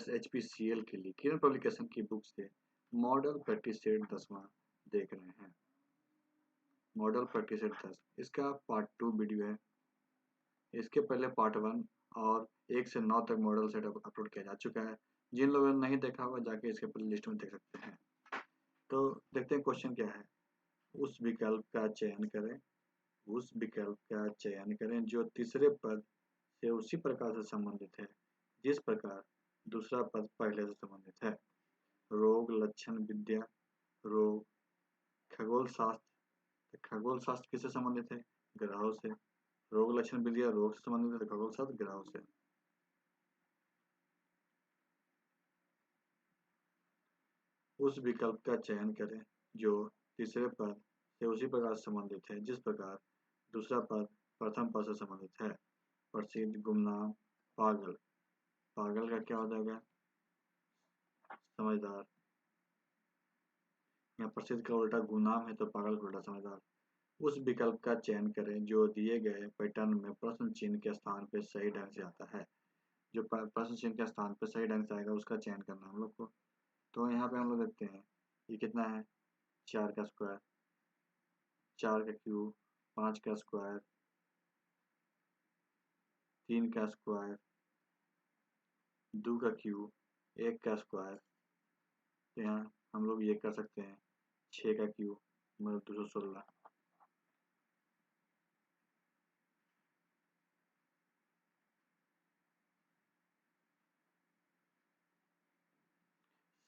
SHPCL के लिए किरण publication की बुक से मॉडल प्रैक्टिस सेट 10वां देख रहे हैं। मॉडल प्रैक्टिस सेट 10 इसका पार्ट 2 वीडियो है। इसके पहले पार्ट 1 और 1 से 9 तक मॉडल सेट अपलोड किया जा चुका है। जिन लोगों ने नहीं देखा होगा जाके इसके प्ले लिस्ट में देख सकते हैं। तो देखते हैं क्वेश्चन क्या है। उस विकल्प का चयन करें, उस विकल्प का चयन करें जो तीसरे पद से उसी प्रकार से संबंधित है जिस प्रकार दूसरा पद पहले से संबंधित है। रोग लक्षण विद्या, रोग, खगोल शास्त्र, खगोल शास्त्र किससे संबंधित है? ग्रहों से। रोग लक्षण विद्या रोग से संबंधित है, खगोल शास्त्र ग्रहों से। उस विकल्प का चयन करें जो तीसरे पद से उसी प्रकार से संबंधित है जिस प्रकार दूसरा पद प्रथम पद से संबंधित है। प्रसिद्ध, गुमनाम, पागल। पागल का क्या हो जाएगा? समझदार। या प्रसिद्ध का उल्टा गुमनाम है तो पागल का उल्टा समझदार। उस विकल्प का चयन करें जो दिए गए पैटर्न में प्रश्न चिन्ह के स्थान पर सही ढंग से आता है। जो प्रश्न चिन्ह के स्थान पर सही ढंग से आएगा उसका चयन करना हम लोग को। तो यहाँ पे हम लोग देखते हैं ये कितना है, 4 का स्क्वायर, 4 का क्यूब, 5 का स्क्वायर, 3 का स्क्वायर, 2 का क्यूब, 1 का स्क्वायर। तो यहाँ हम लोग ये कर सकते हैं 6 का क्यूब मतलब 216।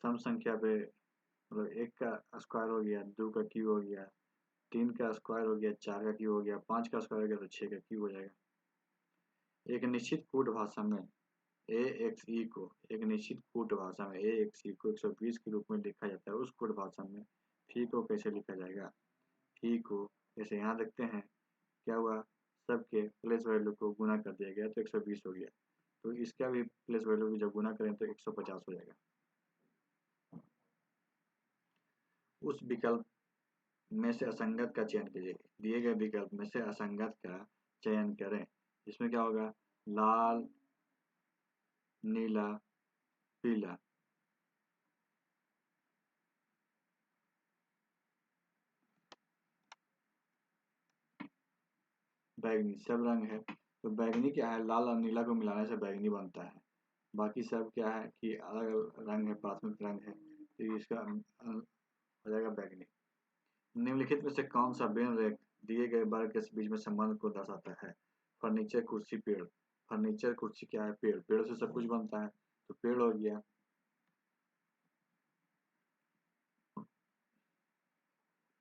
सम संख्या पे मतलब 1 का स्क्वायर हो गया, 2 का क्यूब हो गया, 3 का स्क्वायर हो गया, 4 का क्यूब हो गया, 5 का स्क्वायर हो गया तो 6 का क्यूब हो जाएगा। एक निश्चित कूट भाषा में AXE को एक निश्चित कूट भाषा में AXE को 120 के रूप में लिखा जाता है। उस कूट भाषा में फी को कैसे लिखा जाएगा? फी को जैसे यहाँ देखते हैं क्या हुआ, सबके प्लेस वैल्यू को गुना कर दिया गया तो 120 हो गया। तो इसका भी प्लेस वैल्यू को जब गुना करें तो 150 हो जाएगा। उस विकल्प में से असंगत का चयन कीजिए। दिए गए विकल्प में से असंगत का चयन करें। इसमें क्या होगा? लाल, नीला, पीला। बैगनी सब रंग है तो बैगनी क्या है, लाल और नीला को मिलाने से बैगनी बनता है। बाकी सब क्या है कि अलग अलग रंग है, प्राथमिक रंग है तो इसका हो जाएगा बैगनी। निम्नलिखित में से कौन सा बिन रेख दिए गए वर्ग के बीच में संबंध को दर्शाता है? फर्नीचर, कुर्सी, पेड़। फर्नीचर, कुर्सी क्या है? पेड़। पेड़ से सब कुछ बनता है तो पेड़ हो गया।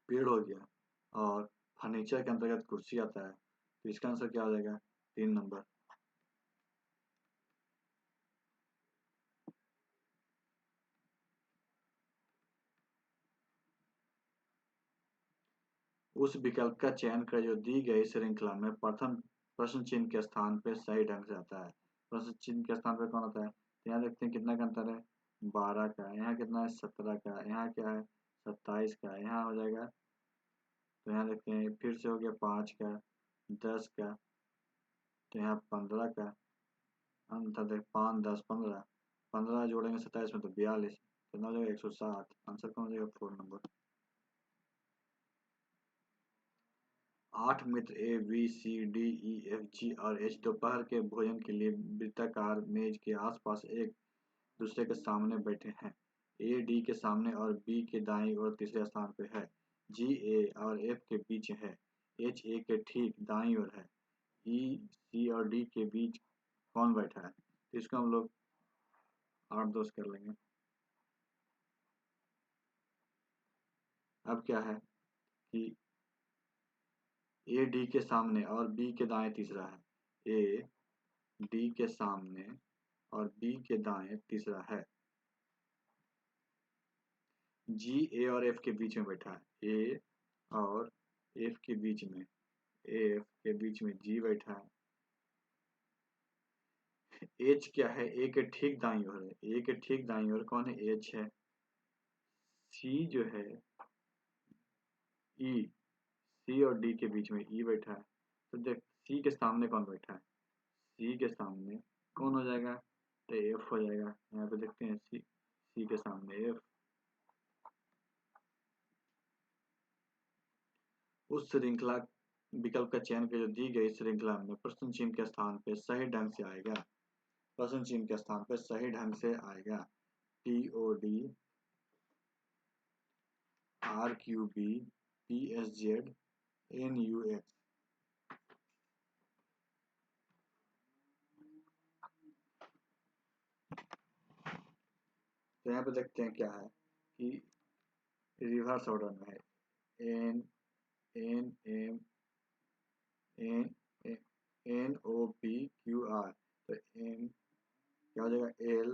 पेड़ हो गया और फर्नीचर के अंतर्गत कुर्सी आता है तो इसका आंसर क्या हो जाएगा? 3 नंबर। उस विकल्प का चयन करें जो दी गई श्रृंखला में प्रथम प्रश्न चिन्ह के स्थान पर सही ढंग से आता है। प्रश्न चिन्ह के स्थान पर कौन आता है? तो यहाँ देखते हैं कितना का अंतर है, 12 का। यहाँ कितना है, 17 का। यहाँ क्या है, 27 का। यहाँ हो जाएगा तो यहाँ देखते हैं फिर से हो गया 5 का, 10 का। तो यहाँ 15 का अंतर देख, 5, 10, 15। 15 जोड़ेंगे 27 में तो 42। कितना हो जाएगा? 160। आंसर कौन हो जाएगा? 4 नंबर। 8 मित्र ABCDEFG और H दोपहर के भोजन के लिए वृत्ताकार मेज के आसपास एक दूसरे के सामने बैठे हैं। A D के सामने और B के दाईं ओर तीसरे स्थान पर है। G A और F के बीच है। H A के ठीक दाईं ओर है। E C और D के बीच कौन बैठा है? तो इसको हम लोग 8 2 कर लेंगे। अब क्या है कि A D के सामने और B के दाएं तीसरा है। A D के सामने और B के दाएं तीसरा है। G A और F के बीच में बैठा है। A और F के बीच में, F के बीच में G बैठा है। H क्या है? A के ठीक दाईं ओर है। A के ठीक दाईं ओर कौन है? H है। C जो है E, C और D के बीच में E बैठा है। तो देख C के सामने कौन बैठा है? C के सामने कौन हो जाएगा? तो एफ हो जाएगा। यहाँ पे देखते हैं सी के सामने एफ। उस श्रृंखला विकल्प का चयन कर जो दी गई श्रृंखला में प्रश्न चिन्ह के स्थान पे सही ढंग से आएगा। प्रश्न चिन्ह के स्थान पे सही ढंग से आएगा। TOD RQB PSZ NUX। तो यहाँ पे देखते हैं क्या है कि रिवर्स ऑर्डर में है। N N M N N O P Q R। तो N क्या हो जाएगा L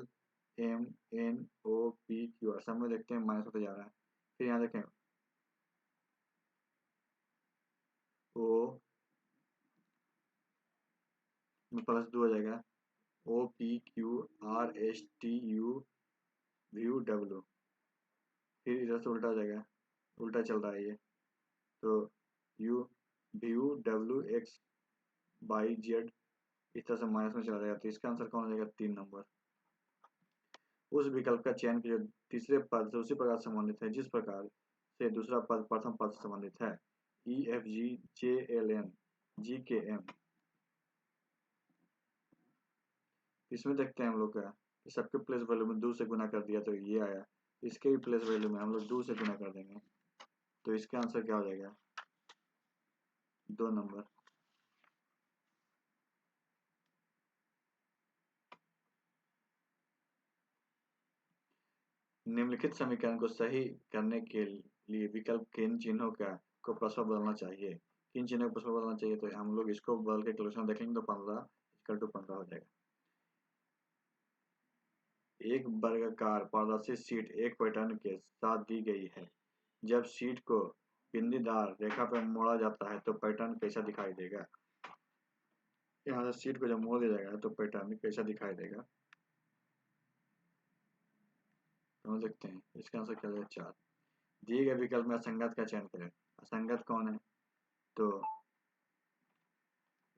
M N O P Q R। सब में देखते हैं माइनस होते जा रहा है। फिर यहाँ देखें O में प्लस 2 हो जाएगा। O P Q R S T U V W। फिर इधर से उल्टा हो जाएगा, उल्टा चल रहा है ये। तो U V W X Y Z इस तरह से माइनस में चला जाएगा। तो इसका आंसर कौन हो जाएगा? 3 नंबर। उस विकल्प का चयन जो तीसरे पद से उसी प्रकार संबंधित है जिस प्रकार से दूसरा पद प्रथम पद से संबंधित है। E F G J L N G K M। इसमें देखते हैं हम लोग का कि सबके प्लेस वैल्यू में 2 से गुना कर दिया तो ये आया। इसके भी प्लेस वैल्यू में हम लोग 2 से गुना कर देंगे तो इसका आंसर क्या हो जाएगा? 2 नंबर। निम्नलिखित समीकरण को सही करने के लिए विकल्प किन चिन्हों का को परस्पर बदलना चाहिए? किन चिन्हों को परस्पर बदलना चाहिए? तो हम लोग इसको बदल के क्वेश्चन देखेंगे तो 15 हो जाएगा। एक वर्गाकार पारदर्शी शीट एक पैटर्न के साथ दी गई है। जब शीट को बिंदीदार रेखा पर मोड़ा जाता है तो पैटर्न कैसा दिखाई देगा? यहाँ से शीट को जब मोड़ दिया जाएगा तो पैटर्न कैसा दिखाई देगा? समझ सकते हैं। इसका आंसर क्या होगा? 4। दिए गए विकल्प में असंगत का चयन करें। असंगत कौन है? तो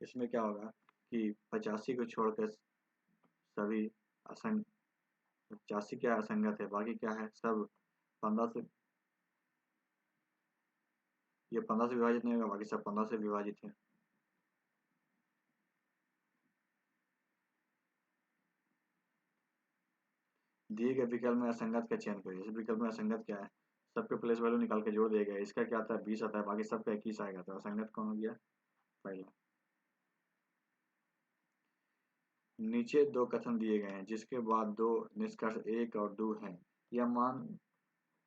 इसमें क्या होगा कि 85 को छोड़कर सभी असंग 85 क्या असंगत है, बाकी क्या है सब 15 से, ये 15 से विभाजित नहीं होगा, बाकी सब 15 से विभाजित है। दिए गए विकल्प में असंगत का चयन करिए। इस विकल्प में असंगत क्या है? सबके प्लेस वैल्यू निकाल के जोड़ दिया गया। इसका क्या आता है? 20 आता है, बाकी सबका 21 आएगा। तो असंगत कौन हो गया? पहला। नीचे 2 कथन दिए गए हैं जिसके बाद 2 निष्कर्ष 1 और 2 हैं। यह मान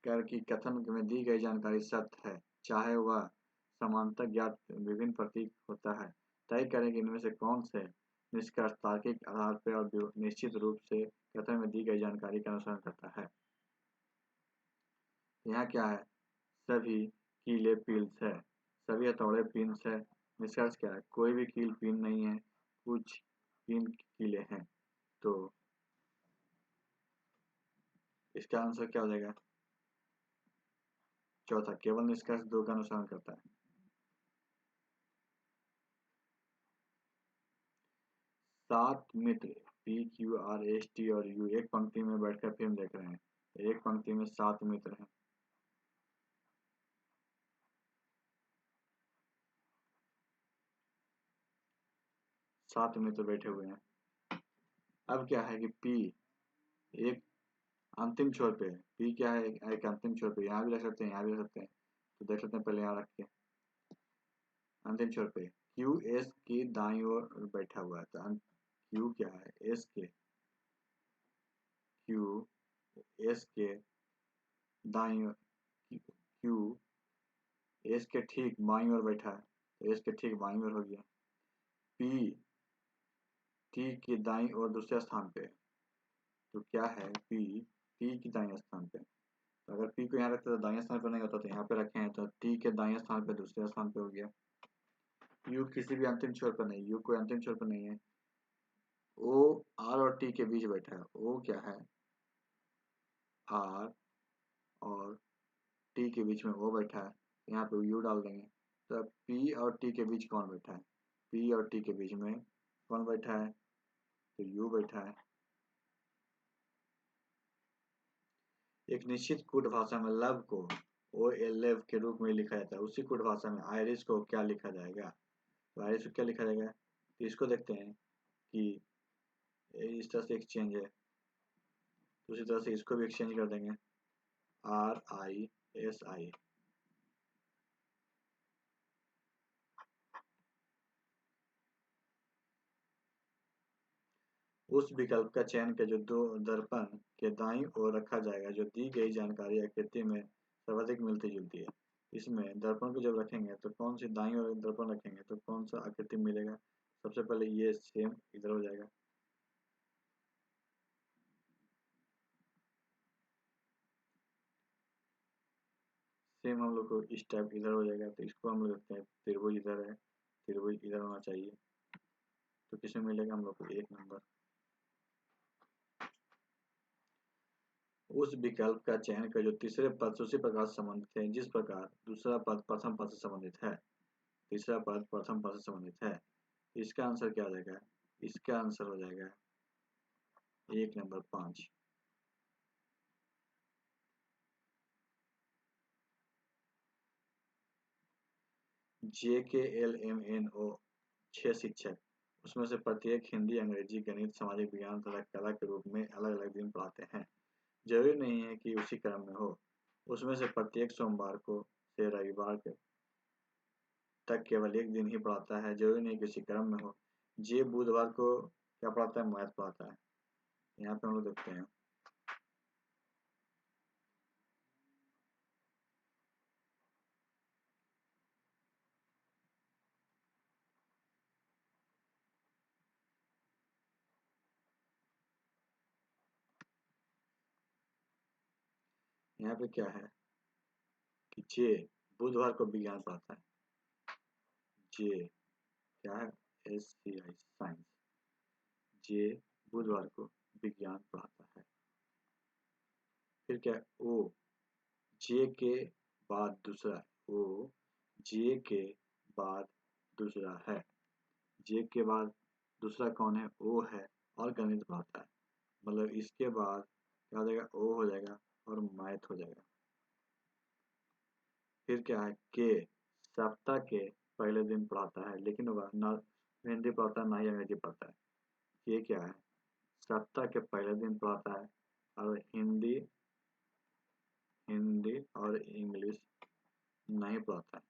कर कि कथन में दी गई जानकारी सत्य है, चाहे वह समांतर ज्ञात विभिन्न प्रतीक होता है। तय करें कि इनमें से कौन से निष्कर्ष तार्किक आधार पर और निश्चित रूप से कथन में दी गई जानकारी का अनुसरण करता है। यहाँ क्या है? सभी कीले पिल्स है, सभी हथौड़े पिंस है। निष्कर्ष क्या है? कोई भी कील पिन नहीं है, कुछ पिन कीले हैं। तो इसका आंसर क्या हो जाएगा? चौथा, केवल निष्कर्ष 2 का अनुसरण करता है। 7 मित्र P Q R S T और U एक पंक्ति में बैठकर फिल्म देख रहे हैं। एक पंक्ति में 7 मित्र हैं। 7 मित्र बैठे हुए हैं। अब क्या है कि P एक अंतिम छोर पे है। P क्या है? एक अंतिम छोर पे। यहाँ भी रख सकते हैं, यहाँ भी रख सकते हैं। तो देख लेते हैं पहले यहाँ रख के। अंतिम छोर पे Q S की दाईं ओर बैठा हुआ है। तो Q क्या है? S के Q S के दाईं ओर, Q S के ठीक बाईं ओर बैठा है। तो S के ठीक बाईं ओर हो गया। P T की दाईं ओर दूसरे स्थान पे। तो क्या है? P T की दाईं स्थान पे। तो अगर P को यहाँ रखते तो दाईं स्थान पर नहीं होता, तो यहाँ पे रखे हैं तो T के दाईं स्थान पे दूसरे स्थान पे हो गया। U किसी भी अंतिम छोर पर नहीं, U कोई अंतिम छोर पर नहीं है। O R और T के बीच बैठा है। O क्या है? R और T के बीच में O बैठा है। यहाँ पे U डाल देंगे। तो P और T के बीच कौन बैठा है? P और T के बीच में कौन बैठा है? तो U बैठा है। एक निश्चित कूट भाषा में लव को ओ एल लेव के रूप में लिखा जाता है, उसी कूट भाषा में आयरिश को क्या लिखा जाएगा? तो आयरिश को क्या लिखा जाएगा? तो इसको देखते हैं कि इस तरह से एक्सचेंज है, दूसरी तरह से इसको भी एक्सचेंज कर देंगे, RISI। उस विकल्प का चयन कर जो दो दर्पण के दाईं ओर रखा जाएगा जो दी गई जानकारी आकृति में सर्वाधिक मिलती जुलती है। इसमें दर्पण को जब रखेंगे तो कौन सी दाईं ओर दर्पण रखेंगे तो कौन सा आकृति मिलेगा? सबसे पहले ये सेम इधर हो जाएगा, सेम हम लोग को इस टाइप इधर हो जाएगा, तो इसको हम लोग रखते हैं त्रिभुज इधर है, त्रिभुज इधर होना चाहिए, तो किसमें मिलेगा हम लोग को? 1 नंबर। उस विकल्प का चयन कर जो तीसरे पद से उसी प्रकार से संबंधित है जिस प्रकार दूसरा पद प्रथम पद से संबंधित है, तीसरा पद प्रथम पद से संबंधित है। इसका आंसर क्या हो जाएगा? इसका आंसर हो जाएगा 1 नंबर 5। JKLMNO 6 शिक्षक, उसमें से प्रत्येक हिंदी, अंग्रेजी, गणित, सामाजिक विज्ञान तथा कला के रूप में अलग अलग दिन पढ़ाते हैं। जरूरी नहीं है कि उसी क्रम में हो, उसमें से प्रत्येक सोमवार को से रविवार के तक केवल एक दिन ही पढ़ाता है, जरूरी नहीं कि उसी क्रम में हो। जे बुधवार को क्या पढ़ाता है? मैथ पढ़ाता है। यहाँ पे हम लोग देखते हैं, यहाँ पे क्या है कि जे बुधवार को विज्ञान पढ़ाता है, जे क्या है? SCI साइंस, जे बुधवार को विज्ञान पढ़ाता है। फिर क्या है? ओ जे के बाद दूसरा, ओ जे के बाद दूसरा है, जे के बाद दूसरा कौन है? ओ है, और गणित पढ़ाता है, मतलब इसके बाद क्या हो जाएगा? ओ हो जाएगा और मैथ हो जाएगा। फिर क्या है? के सप्ताह के पहले दिन पढ़ाता है, लेकिन वह ना हिंदी पढ़ाता है ना ही अंग्रेजी पढ़ाता है। ये क्या है? सप्ताह के पहले दिन पढ़ाता है और हिंदी हिंदी और इंग्लिश नहीं पढ़ाता है।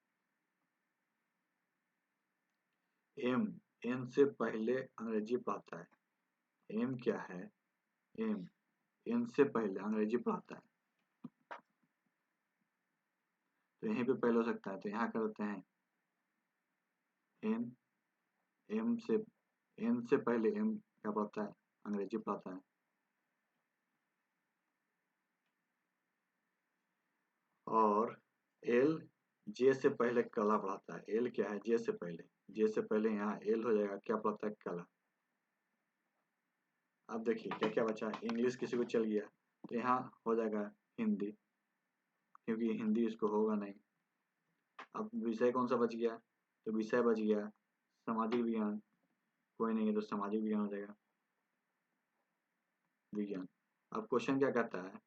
एम एन से पहले अंग्रेजी पढ़ाता है। एम क्या है? एम एन से पहले अंग्रेजी पढ़ाता है, तो यहीं पे पहले हो सकता है, तो यहाँ करते हैं एन, एम से एन से पहले एम क्या पढ़ता है? अंग्रेजी पढ़ाता है। और एल जे से पहले कला पढ़ाता है। एल क्या है? जे से पहले, जे से पहले यहाँ एल हो जाएगा, क्या पढ़ाता है? कला। अब देखिए क्या क्या बचा, इंग्लिश किसी को चल गया तो यहाँ हो जाएगा हिंदी, क्योंकि हिंदी इसको होगा नहीं। अब विषय कौन सा बच गया? तो विषय बच गया सामाजिक विज्ञान, कोई नहीं है तो सामाजिक विज्ञान हो जाएगा, विज्ञान। अब क्वेश्चन क्या कहता है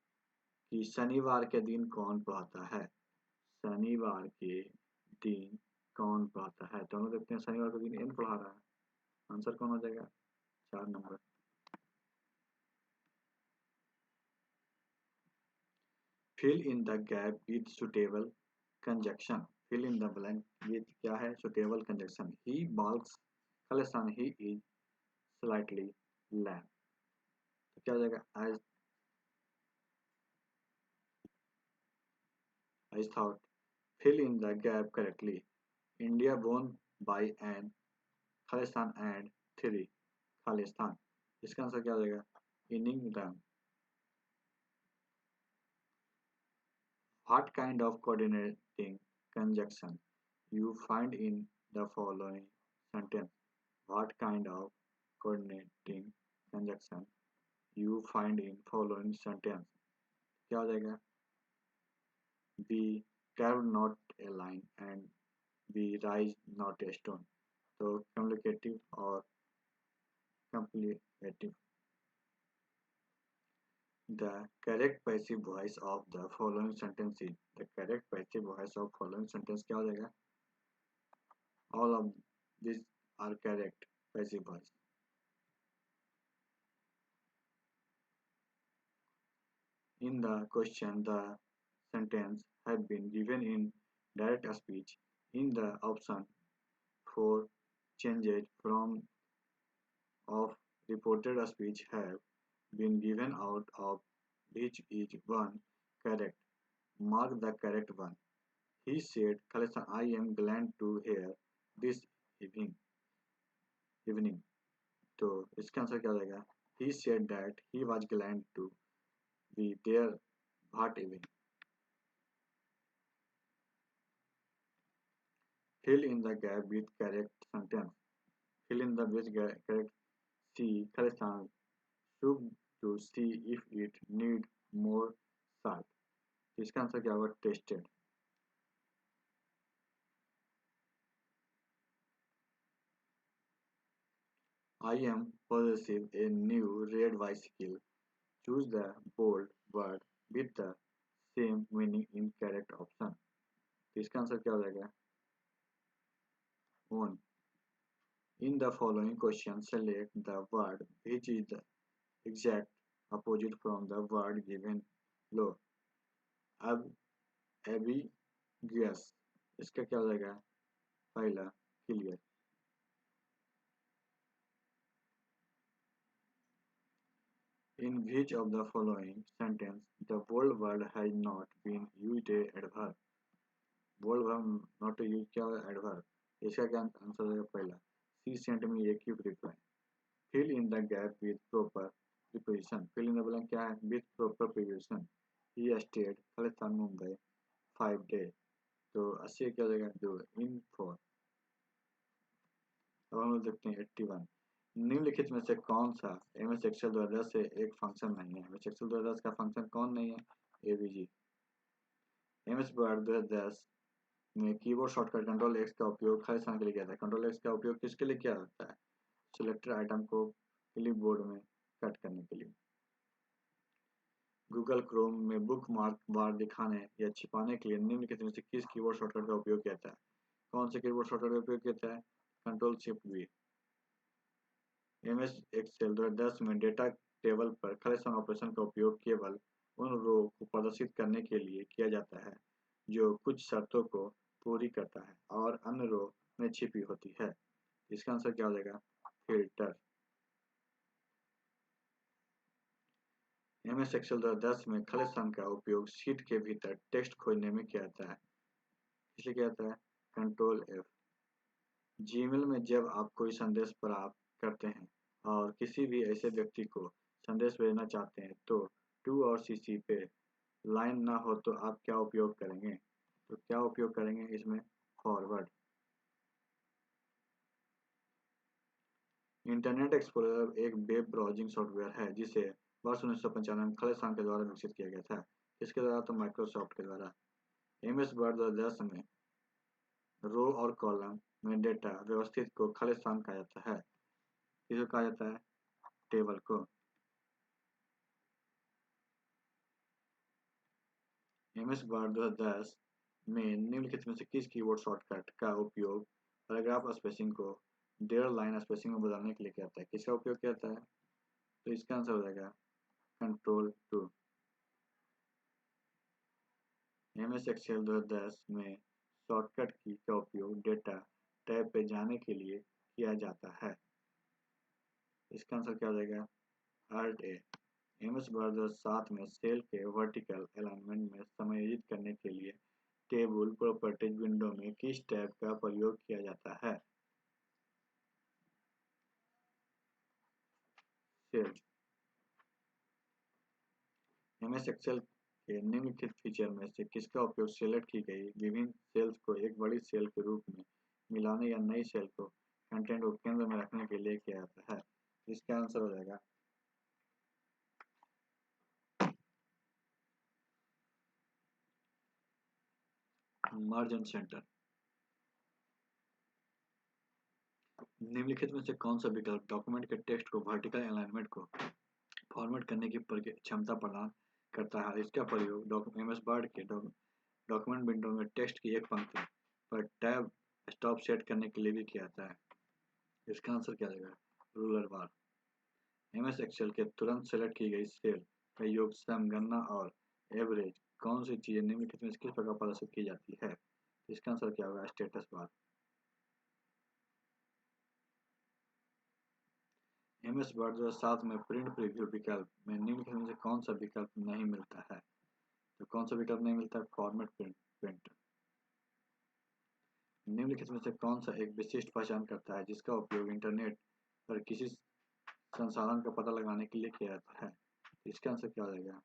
कि शनिवार के दिन कौन पढ़ाता है? शनिवार के दिन कौन पढ़ाता है? तो हम लोग देखते हैं शनिवार के दिन एन पढ़ा रहा है, आंसर कौन हो जाएगा? 4 number. Fill in the gap with suitable conjunction, fill in the blank, ये क्या है? Suitable conjunction. He balks Khalistan, he is slightly lame, तो क्या हो जाएगा? आज thought, fill in the gap correctly. India won by an Khalistan and 3 Khalistan. इसका answer क्या हो जाएगा? Inning run. What kind of coordinating conjunction you find in the following sentence? What kind of coordinating conjunction you find in following sentence? क्या हो जाएगा? B carved not a line and B rise not a stone. तो cumulative और कंप्लीमेंटिव। The correct passive voice of the following sentence is, the correct passive voice of following sentence क्या हो जाएगा? All of these are correct passive voice. In the question, the sentence have been given in direct speech. In the option for changes from of reported speech have been given out of which is one correct. Mark the correct one. He said, Khalisan, I am glad to hear this evening. evening. तो इसका answer क्या हो जाएगा? He said that he was glad to be there that evening. Fill in the gap with correct sentence. Fill in the with correct. C. Khalisan shook to see if it need more salt. इसका answer क्या होगा? Tested. I am possessing a new red bicycle. Choose the bold word with the same meaning in correct option. तो इसका answer क्या हो जाएगा? Own. In the following question, select the word which is the exact opposite from the word given below. अब ambiguous इसका क्या हो जाएगा? पहला clear. In which of the following sentence the bold word has not been used a adverb? Bold verb not use क्या है? Adverb. इसका क्या आंसर हो जाएगा? पहला. सी सेंट में एक क्यूब reply. Fill in the gap with proper preposition. Fill in the blank क्या है? With proper preposition. He stayed Khalistan Mumbai 5 days. तो 80 क्या हो जाएगा? 2 इन 4. अब हम लोग देखते हैं 81. निम्नलिखित में से कौन सा एम एस एक्सेल 2010 से एक फंक्शन नहीं है? एम एस एक्सेल 2010 का फंक्शन कौन नहीं है? एवीजी. एम एस वर्ड 2010 में कीबोर्ड शॉर्टकट कंट्रोल एक्स का उपयोग खालिस्तान के लिए किया था. कंट्रोल एक्स का उपयोग किसके लिए किया जाता है? सिलेक्टेड आइटम को क्लिपबोर्ड में कट करने के लिए. गूगल क्रोम में बुक मार्क बार दिखाने या छिपाने के लिए निम्नलिखित में से किस कीबोर्ड शॉर्टकट का उपयोग किया जाता है? कौन से कीबोर्ड शॉर्टकट का उपयोग किया जाता है? Control shift V. M S Excel 2010 में डेटा टेबल पर खालिस्तान ऑपरेशन का उपयोग केवल उन रो को प्रदर्शित करने के लिए किया जाता है जो कुछ शर्तों को पूरी करता है और अन्य रो में छिपी होती है. इसका आंसर क्या हो जाएगा? फिल्टर. एम एस एक्सेल 2010 में खालिस्तान का उपयोग शीट के भीतर टेक्स्ट खोजने में किया जाता है. इसलिए किया जाता है कंट्रोल एफ. जीमेल में जब आप कोई संदेश प्राप्त करते हैं और किसी भी ऐसे व्यक्ति को संदेश भेजना चाहते हैं तो टू और सीसी पे लाइन ना हो तो आप क्या उपयोग करेंगे? तो क्या उपयोग करेंगे इसमें? फॉरवर्ड. इंटरनेट एक्सप्लोरर एक वेब ब्राउजिंग सॉफ्टवेयर है जिसे वर्ष 1995 में खालिस्तान के द्वारा विकसित किया गया था. किसके द्वारा? तो माइक्रोसॉफ्ट के द्वारा. एम एस वर्ड 2010 में रो और कॉलम में डेटा व्यवस्थित को खालिस्तान कहा जाता है. किसे कहा जाता है? टेबल को. एम एस वर्ड 2010 में निम्नलिखित में से किस कीबोर्ड शॉर्टकट का उपयोग पैराग्राफ स्पेसिंग को डेढ़ लाइन स्पेसिंग में बदलने के लिए किया जाता है? किसका उपयोग किया जाता है? तो इसका आंसर हो जाएगा कंट्रोल 2. एम एस एक्सेल 2010 में शॉर्टकट की का उपयोग डेटा टैब पे जाने के लिए किया जाता है. इसका आंसर क्या हो जाएगा? Alt A. M S Word 2007 में सेल के वर्टिकल अलाइनमेंट में समायोजित करने के लिए टेबल प्रॉपर्टीज विंडो में किस टैब का प्रयोग किया जाता है? सेल. एम एस एक्सेल के निम्नलिखित फीचर में से किसका उपयोग सेलेक्ट की गई विभिन्न सेल्स को एक बड़ी सेल के रूप में मिलाने या नई सेल को कंटेंट को केंद्र में रखने के लिए किया जाता है? इसका आंसर हो जाएगा मार्जिन सेंटर. निम्नलिखित में से कौन सा विकल्प डॉक्यूमेंट के टेक्स्ट को वर्टिकल अलाइनमेंट को फॉर्मेट करने की क्षमता प्रदान करता है। इसका प्रयोग एम एस वर्ड के डॉक्यूमेंट विंडो में टेक्स्ट की एक पंक्ति पर टैब स्टॉप सेट करने के लिए भी किया जाता है। इसका आंसर क्या देगा? रूलर बार। एम एस एक्सेल के तुरंत सेलेक्ट की गई सेल का योग, सम, गणना और एवरेज कौन सी चीजें निम्नलिखित में से किस प्रकार प्रदर्शित की जाती है? इसका आंसर क्या होगा? Status bar. M S Word 2007 में प्रिंट प्रीव्यू विकल्प में निम्नलिखित में से कौन सा विकल्प नहीं मिलता है? तो कौन सा विकल्प नहीं मिलता है? Format print. निम्नलिखित में से कौन सा एक विशिष्ट पहचान करता है जिसका उपयोग इंटरनेट पर किसी संसाधन का पता लगाने के लिए किया जाता है? इसका आंसर क्या हो जाएगा?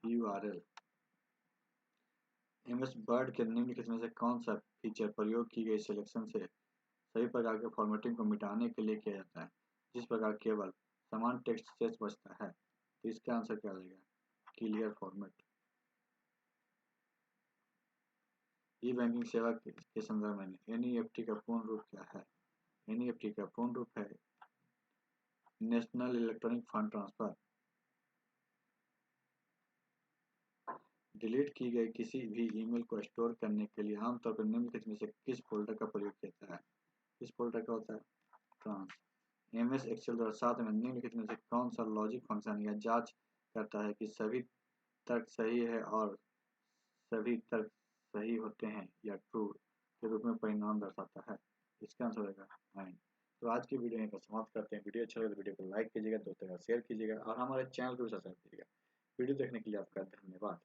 URL। एम एस वर्ड के निम्नलिखित में से कौन सा फीचर प्रयोग की गई सिलेक्शन से सभी प्रकार के फॉर्मेटिंग को मिटाने के लिए किया जाता है, जिस प्रकार केवल समान टेक्स्ट शेष बचता है? तो इसका आंसर क्या हो जाएगा? Clear format. ई बैंकिंग सेवा के संदर्भ में एनईएफटी का पूर्ण रूप क्या है? एनईएफटी का पूर्ण रूप है national electronic fund transfer. Delete की गई किसी भी ईमेल को स्टोर करने के लिए आमतौर पर निम्नलिखित में से किस फोल्डर का प्रयोग किया जाता है? किस फोल्डर का होता है? ट्रांस। एम एस एक्सेल द्वारा साथ में निम्नलिखित में से कौन सा लॉजिक फंक्शन या जांच करता है कि सभी तर्क सही है और सभी तर्क सही होते हैं या ट्रू के रूप में परिणाम दर्शाता है? इसका आंसर होगा एंड। तो आज की वीडियो यहीं पर समाप्त करते हैं। वीडियो अच्छा लगे तो वीडियो को लाइक कीजिएगा, दोस्तों के साथ शेयर कीजिएगा और हमारे चैनल को भी सब्सक्राइब कीजिएगा। वीडियो देखने के लिए आपका धन्यवाद।